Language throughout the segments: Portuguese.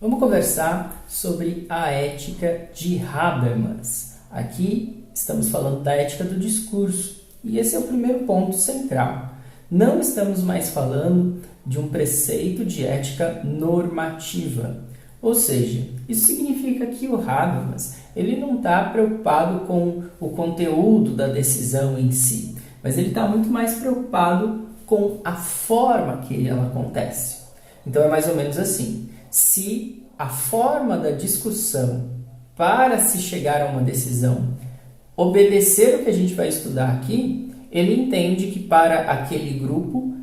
Vamos conversar sobre a ética de Habermas. Aqui estamos falando da ética do discurso e esse é o primeiro ponto central. Não estamos mais falando de um preceito de ética normativa, ou seja, isso significa que o Habermas ele não está preocupado com o conteúdo da decisão em si, mas ele está muito mais preocupado com a forma que ela acontece. Então é mais ou menos assim. Se a forma da discussão para se chegar a uma decisão obedecer o que a gente vai estudar aqui, ele entende que para aquele grupo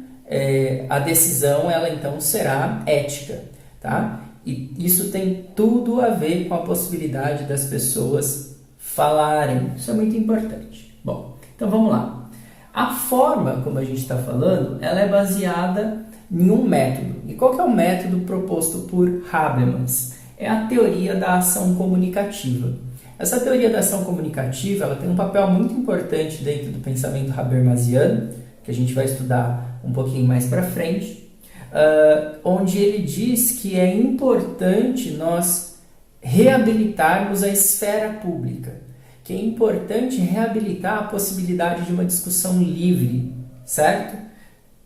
a decisão ela então será ética, tá? E isso tem tudo a ver com a possibilidade das pessoas falarem. Isso é muito importante. Bom, então vamos lá. A forma, como a gente está falando, ela é baseada em um método. E qual que é o método proposto por Habermas? É a teoria da ação comunicativa. Essa teoria da ação comunicativa ela tem um papel muito importante dentro do pensamento habermasiano, que a gente vai estudar um pouquinho mais para frente, onde ele diz que é importante nós reabilitarmos a esfera pública, que é importante reabilitar a possibilidade de uma discussão livre, certo?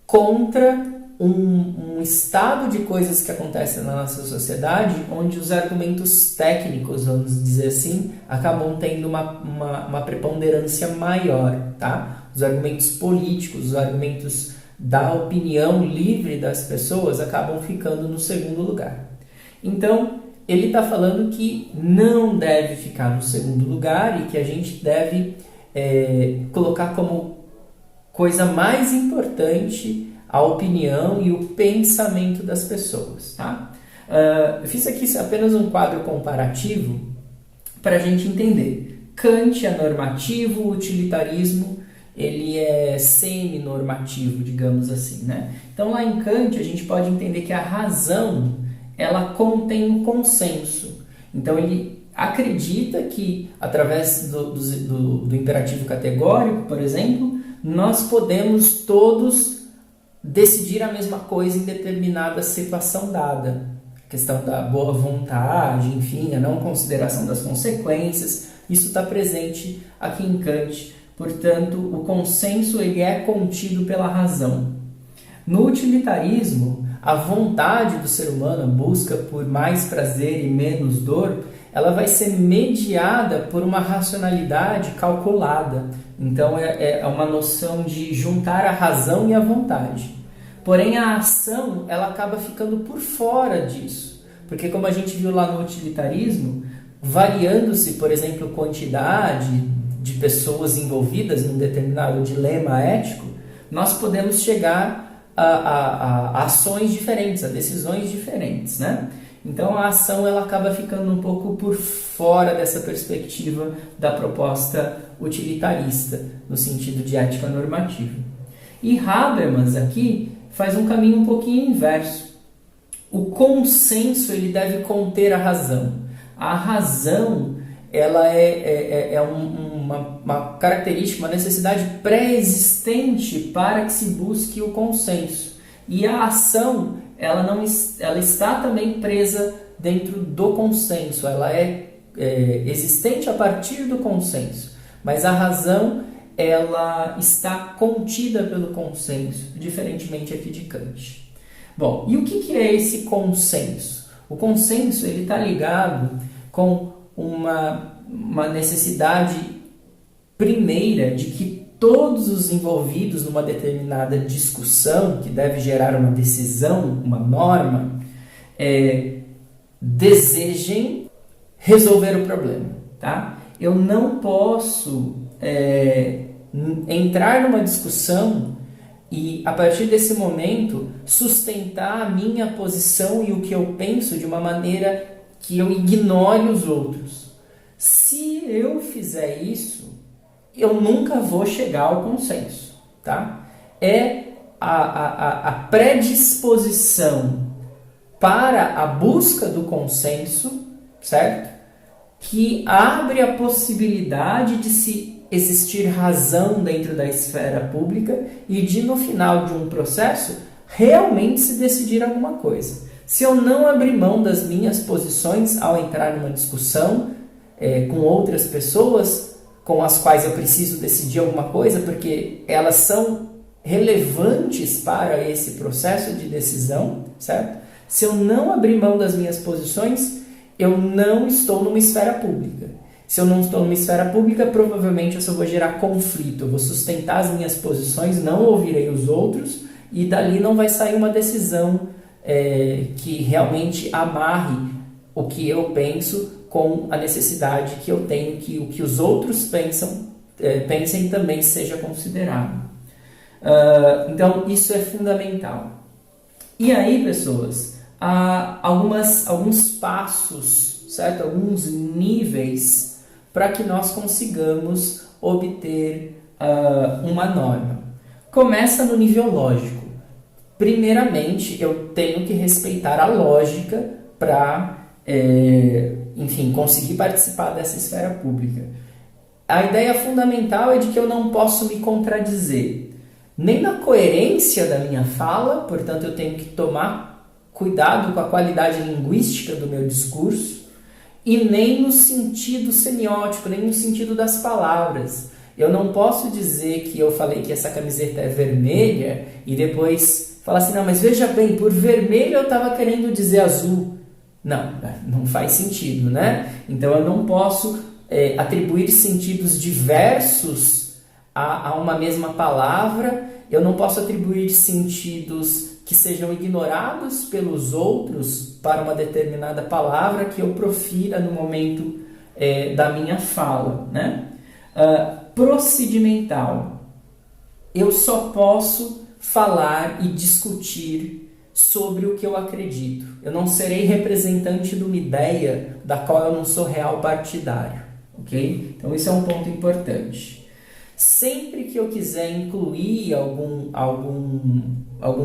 Contra um estado de coisas que acontecem na nossa sociedade, onde os argumentos técnicos, vamos dizer assim, acabam tendo uma preponderância maior, tá? Os argumentos políticos, os argumentos da opinião livre das pessoas acabam ficando no segundo lugar. Então, ele está falando que não deve ficar no segundo lugar e que a gente deve colocar como coisa mais importante a opinião e o pensamento das pessoas, tá? Eu fiz aqui apenas um quadro comparativo para a gente entender. Kant é normativo, o utilitarismo ele é semi-normativo, digamos assim, né? Então lá em Kant a gente pode entender que a razão ela contém o consenso. Então ele acredita que através do imperativo categórico, por exemplo, nós podemos todos decidir a mesma coisa em determinada situação dada. A questão da boa vontade, enfim, a não consideração das consequências, isso está presente aqui em Kant. Portanto, o consenso ele é contido pela razão. No utilitarismo, a vontade do ser humano, a busca por mais prazer e menos dor, ela vai ser mediada por uma racionalidade calculada. Então é uma noção de juntar a razão e a vontade. Porém a ação ela acaba ficando por fora disso. Porque como a gente viu lá no utilitarismo, variando-se, por exemplo, quantidade de pessoas envolvidas num determinado dilema ético, nós podemos chegar a ações diferentes, a decisões diferentes, né? Então a ação ela acaba ficando um pouco por fora dessa perspectiva da proposta utilitarista, no sentido de ética normativa. E Habermas aqui faz um caminho um pouquinho inverso. O consenso ele deve conter a razão. A razão ela é uma característica, uma necessidade pré-existente para que se busque o consenso. E a ação ela está também presa dentro do consenso, ela é existente a partir do consenso, mas a razão ela está contida pelo consenso, diferentemente aqui de Kant. Bom, e o que é esse consenso? O consenso ele está ligado com uma necessidade primeira de que todos os envolvidos numa determinada discussão, que deve gerar uma decisão, uma norma, desejem resolver o problema, tá? Eu não posso entrar numa discussão e, a partir desse momento, sustentar a minha posição e o que eu penso de uma maneira que eu ignore os outros. Se eu fizer isso, eu nunca vou chegar ao consenso, tá? É a predisposição para a busca do consenso, certo? Que abre a possibilidade de se existir razão dentro da esfera pública e de, no final de um processo, realmente se decidir alguma coisa. Se eu não abrir mão das minhas posições ao entrar numa discussão com outras pessoas com as quais eu preciso decidir alguma coisa, porque elas são relevantes para esse processo de decisão, certo? Se eu não abrir mão das minhas posições, eu não estou numa esfera pública. Se eu não estou numa esfera pública, provavelmente eu só vou gerar conflito. Eu vou sustentar as minhas posições, não ouvirei os outros e dali não vai sair uma decisão que realmente amarre o que eu penso com a necessidade que eu tenho que o que os outros pensem também seja considerado. Então, isso é fundamental. E aí, pessoas, há alguns passos, certo? Alguns níveis para que nós consigamos obter uma norma. Começa no nível lógico. Primeiramente, eu tenho que respeitar a lógica para, conseguir participar dessa esfera pública. A ideia fundamental é de que eu não posso me contradizer, nem na coerência da minha fala, portanto eu tenho que tomar cuidado com a qualidade linguística do meu discurso, e nem no sentido semiótico, nem no sentido das palavras. Eu não posso dizer que eu falei que essa camiseta é vermelha e depois falar assim, não, mas veja bem, por vermelho eu estava querendo dizer azul. Não faz sentido, né? Então eu não posso atribuir sentidos diversos a uma mesma palavra, eu não posso atribuir sentidos que sejam ignorados pelos outros para uma determinada palavra que eu profira no momento da minha fala, né? Procedimental. Eu só posso falar e discutir sobre o que eu acredito. Eu não serei representante de uma ideia da qual eu não sou real partidário, ok? Então, isso é um ponto importante. Sempre que eu quiser incluir algum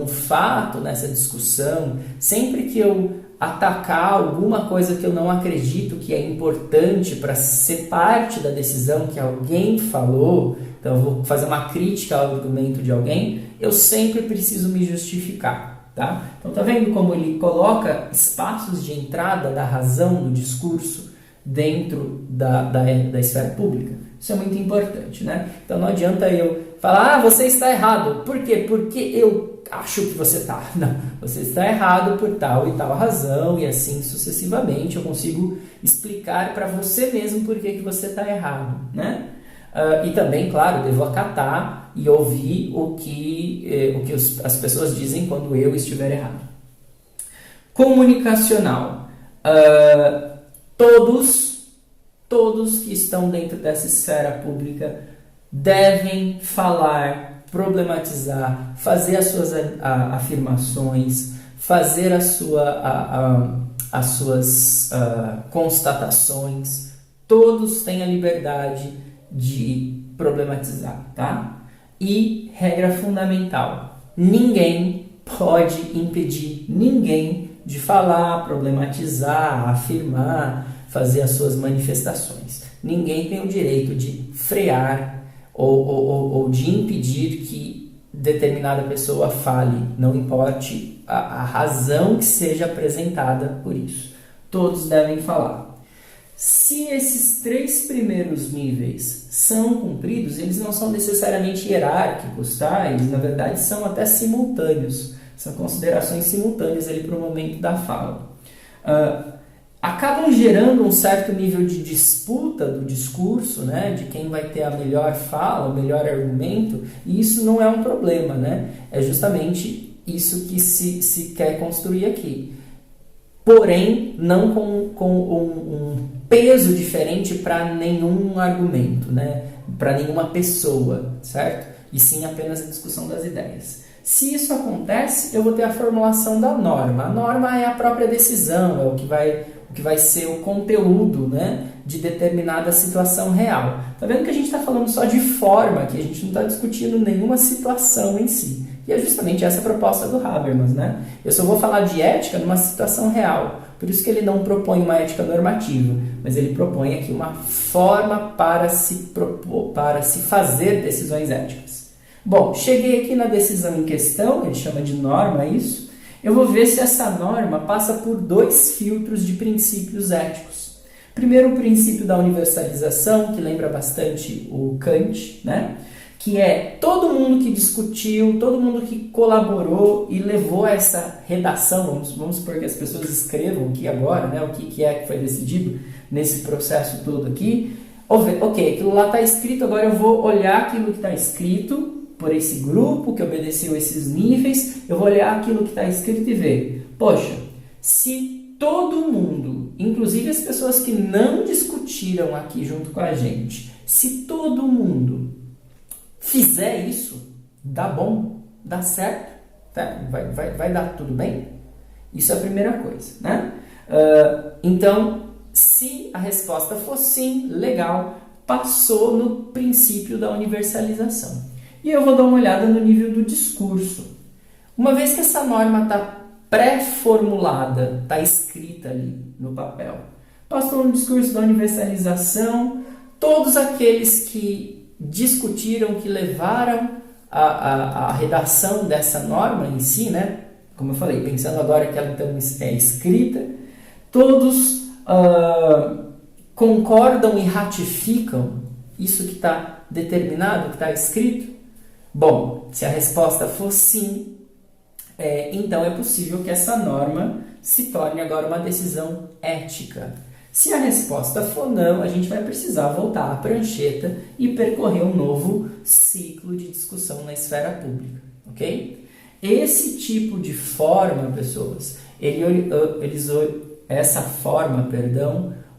fato nessa discussão, sempre que eu atacar alguma coisa que eu não acredito que é importante para ser parte da decisão que alguém falou, então eu vou fazer uma crítica ao argumento de alguém, eu sempre preciso me justificar, tá? Então tá vendo como ele coloca espaços de entrada da razão no discurso dentro da esfera pública? Isso é muito importante, né? Então não adianta eu falar, você está errado. Por quê? Porque eu acho que você está. Não, você está errado por tal e tal razão, e assim sucessivamente eu consigo explicar para você mesmo por que você está errado, né? E também, claro, devo acatar e ouvir o que as pessoas dizem quando eu estiver errado. Comunicacional. Todos que estão dentro dessa esfera pública devem falar, problematizar, fazer as suas afirmações, fazer as suas constatações. Todos têm a liberdade de problematizar, tá? E regra fundamental: ninguém pode impedir ninguém de falar, problematizar, afirmar, fazer as suas manifestações. Ninguém tem o direito de frear ou de impedir que determinada pessoa fale, não importe a razão que seja apresentada por isso. Todos devem falar. Se esses 3 primeiros níveis são cumpridos, eles não são necessariamente hierárquicos, tá? Eles, na verdade, são até simultâneos. São considerações simultâneas ali para o momento da fala. Acabam gerando um certo nível de disputa do discurso, né? De quem vai ter a melhor fala, o melhor argumento, e isso não é um problema, né? É justamente isso que se quer construir aqui. Porém, não com um peso diferente para nenhum argumento, né? Para nenhuma pessoa, certo? E sim apenas a discussão das ideias. Se isso acontece, eu vou ter a formulação da norma. A norma é a própria decisão, é o que vai ser o conteúdo, né, de determinada situação real. Tá vendo que a gente está falando só de forma, que a gente não está discutindo nenhuma situação em si. E é justamente essa a proposta do Habermas, né? Eu só vou falar de ética numa situação real. Por isso que ele não propõe uma ética normativa, mas ele propõe aqui uma forma para se fazer decisões éticas. Bom, cheguei aqui na decisão em questão, ele chama de norma isso, eu vou ver se essa norma passa por 2 filtros de princípios éticos. Primeiro, o princípio da universalização, que lembra bastante o Kant, né? Que é todo mundo que discutiu, todo mundo que colaborou e levou essa redação, vamos supor que as pessoas escrevam aqui agora, né? O que é que foi decidido nesse processo todo aqui. Ok, aquilo lá está escrito, agora eu vou olhar aquilo que está escrito por esse grupo que obedeceu esses níveis, eu vou olhar aquilo que está escrito e ver, poxa, se todo mundo, inclusive as pessoas que não discutiram aqui junto com a gente, se todo mundo fizer isso, dá bom, dá certo, tá? Vai dar tudo bem? Isso é a primeira coisa, né? Então, se a resposta for sim, legal, passou no princípio da universalização. E eu vou dar uma olhada no nível do discurso. Uma vez que essa norma está pré-formulada, está escrita ali no papel, passou no discurso da universalização, todos aqueles que discutiram, que levaram a redação dessa norma em si, né? Como eu falei, pensando agora que ela então é escrita, todos concordam e ratificam isso que está determinado, que está escrito? Bom, se a resposta for sim, então é possível que essa norma se torne agora uma decisão ética. Se a resposta for não, a gente vai precisar voltar à prancheta e percorrer um novo ciclo de discussão na esfera pública, ok? Esse tipo de forma, pessoas, essa forma,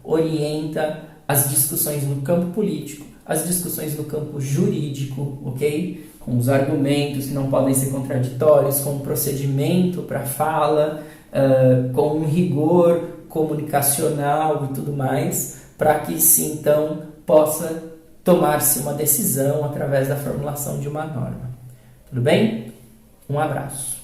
orienta as discussões no campo político, as discussões no campo jurídico, ok? Com os argumentos que não podem ser contraditórios, com um procedimento para fala, com um rigor comunicacional e tudo mais, para que sim, então, possa tomar-se uma decisão através da formulação de uma norma. Tudo bem? Um abraço.